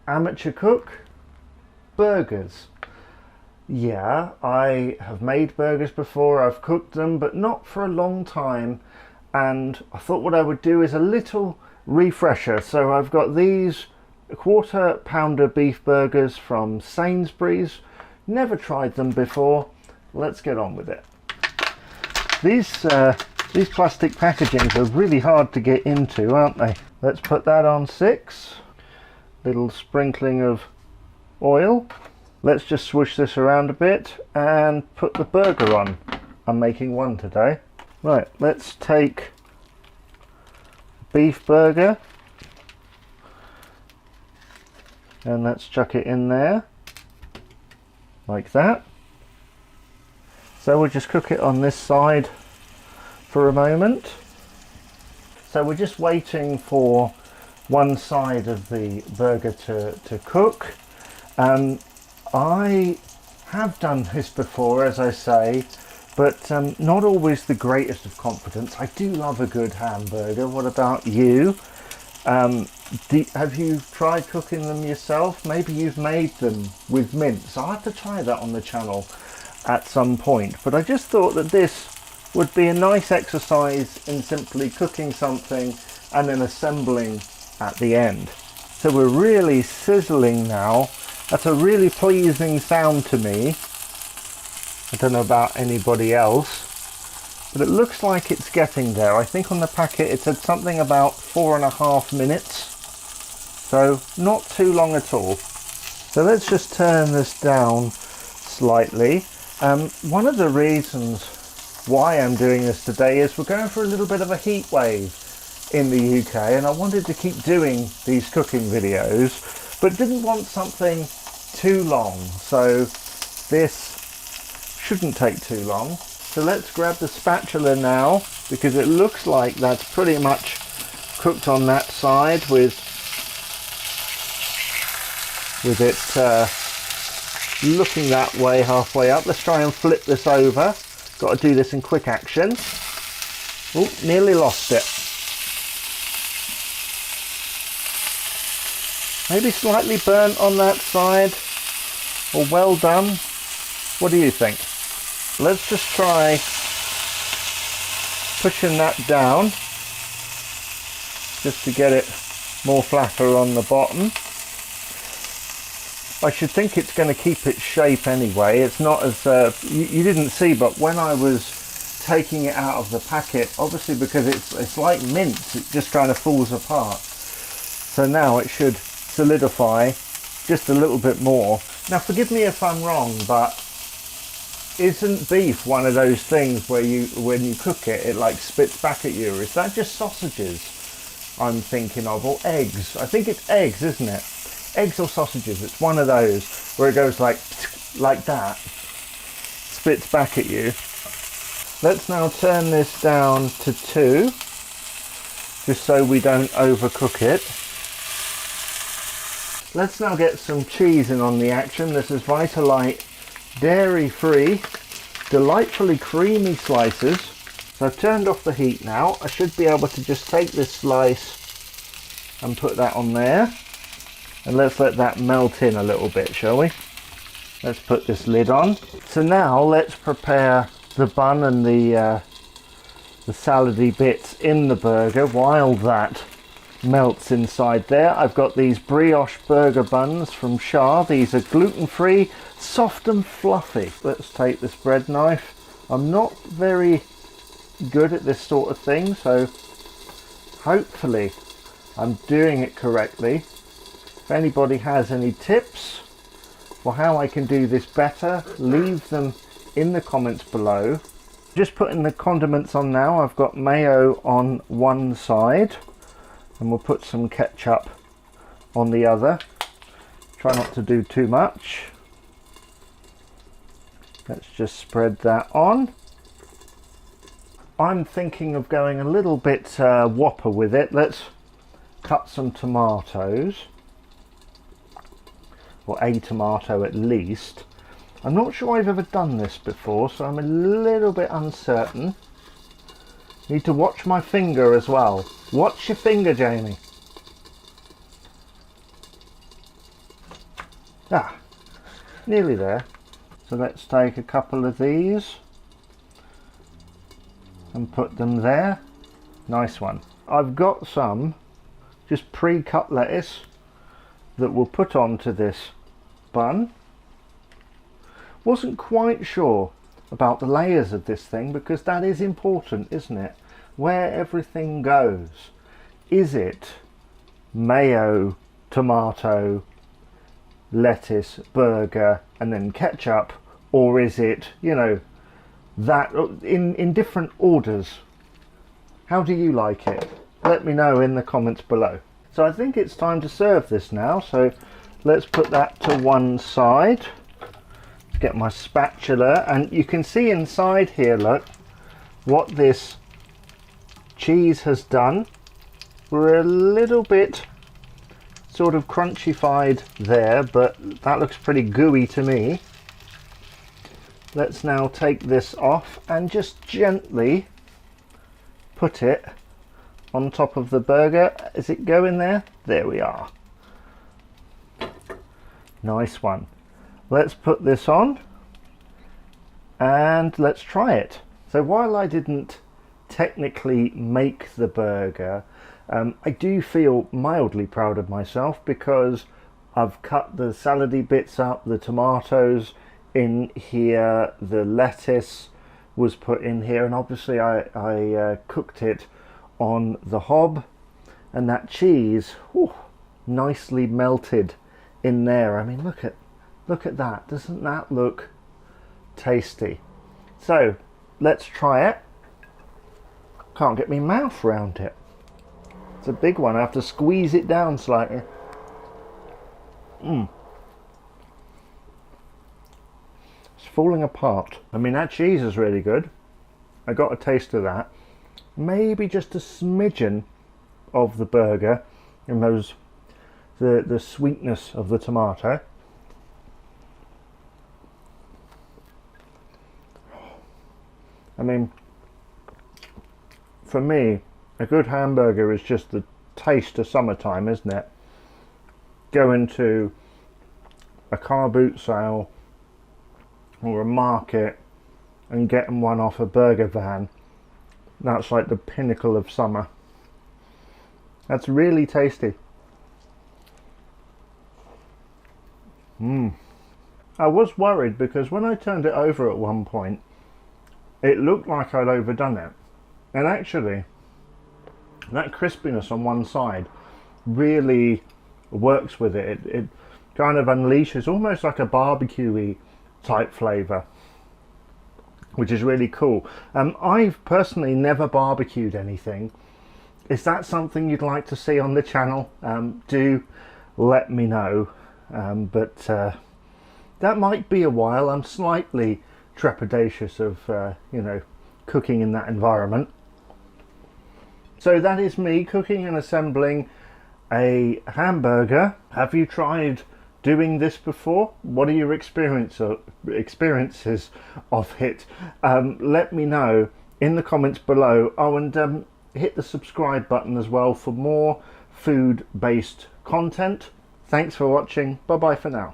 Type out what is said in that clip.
Amateur cook, burgers. Yeah, I have made burgers before, I've cooked them, but not for a long time. And I thought what I would do is a little refresher. So I've got these quarter pounder beef burgers from Sainsbury's. Never tried them before. Let's get on with it. These plastic packagings are really hard to get into, aren't they? Let's put that on 6. Little sprinkling of oil. Let's just swoosh this around a bit and put the burger on. I'm making one today. Right, let's take beef burger and let's chuck it in there like that. So we'll just cook it on this side for a moment. So we're just waiting for one side of the burger to cook. I have done this before, as I say, but not always the greatest of confidence. I do love a good hamburger. What about you? Have you tried cooking them yourself? Maybe you've made them with mince. I'll have to try that on the channel at some point. But I just thought that this would be a nice exercise in simply cooking something and then assembling at the end. So we're really sizzling now. That's a really pleasing sound to me. I don't know about anybody else, but it looks like it's getting there. I think on the packet it said something about 4.5 minutes, so not too long at all. So let's just turn this down slightly. One of the reasons why I'm doing this today is we're going for a little bit of a heat wave in the UK, and I wanted to keep doing these cooking videos, but didn't want something too long, so this shouldn't take too long. So let's grab the spatula now, because it looks like that's pretty much cooked on that side with it looking that way halfway up. Let's try and flip this over. Got to do this in quick action. Oh, nearly lost it. Maybe slightly burnt on that side, or well done. What do you think? Let's just try pushing that down just to get it more flatter on the bottom. I should think it's going to keep its shape anyway. It's not as you didn't see, but when I was taking it out of the packet, obviously because it's like mince, it just kind of falls apart. So now it should solidify just a little bit more. Now forgive me if I'm wrong, but isn't beef one of those things where when you cook it, it like spits back at you? Or is that just sausages I'm thinking of, or eggs? I think it's eggs, isn't it? Eggs or sausages, it's one of those where it goes like that, spits back at you. Let's now turn this down to 2, just so we don't overcook it. Let's now get some cheese in on the action. This is Vitalite dairy-free, delightfully creamy slices. So I've turned off the heat now. I should be able to just take this slice and put that on there. And let's let that melt in a little bit, shall we? Let's put this lid on. So now let's prepare the bun and the salady bits in the burger while that melts inside there. I've got these brioche burger buns from Shah. These are gluten-free, soft and fluffy. Let's take this bread knife. I'm not very good at this sort of thing, so hopefully I'm doing it correctly. If anybody has any tips for how I can do this better, leave them in the comments below. Just putting the condiments on now. I've got mayo on one side, and we'll put some ketchup on the other. Try not to do too much. Let's just spread that on. I'm thinking of going a little bit whopper with it. Let's cut some tomatoes, or a tomato at least. I'm not sure I've ever done this before, so I'm a little bit uncertain. Need to watch my finger as well. Watch your finger, Jamie. Ah, nearly there. So let's take a couple of these and put them there. Nice one. I've got some just pre-cut lettuce that we'll put onto this bun. Wasn't quite sure about the layers of this thing, because that is important, isn't it? Where everything goes. Is it mayo, tomato, lettuce, burger, and then ketchup, or is it, you know, that in different orders? How do you like it? Let me know in the comments below. So I think it's time to serve this now, so let's put that to one side. Get my spatula, and you can see inside here, look, what this cheese has done. We're a little bit sort of crunchified there, but that looks pretty gooey to me. Let's now take this off and just gently put it on top of the burger. Is it going there? There we are. Nice one. Let's put this on and let's try it. So while I didn't technically make the burger, I do feel mildly proud of myself, because I've cut the salady bits up, the tomatoes in here, the lettuce was put in here, and obviously I cooked it on the hob, and that cheese, whew, nicely melted in there. I mean, look at that. Doesn't that look tasty? So let's try it. Can't get my mouth around it. It's a big one. I have to squeeze it down slightly. It's falling apart. I mean, that cheese is really good. I got a taste of that. Maybe just a smidgen of the burger and the sweetness of the tomato. I mean, for me, a good hamburger is just the taste of summertime, isn't it? Going to a car boot sale or a market and getting one off a burger van, that's like the pinnacle of summer. That's really tasty. I was worried, because when I turned it over at one point, it looked like I'd overdone it, and actually that crispiness on one side really works with it. It kind of unleashes almost like a barbecue-y type flavour, which is really cool. I've personally never barbecued anything. Is that something you'd like to see on the channel? Do let me know. But that might be a while. I'm slightly trepidatious of you know, cooking in that environment. So that is me cooking and assembling a hamburger. Have you tried doing this before? What are your experiences of it? Let me know in the comments below. Oh, and hit the subscribe button as well for more food based content. Thanks for watching. Bye bye for now.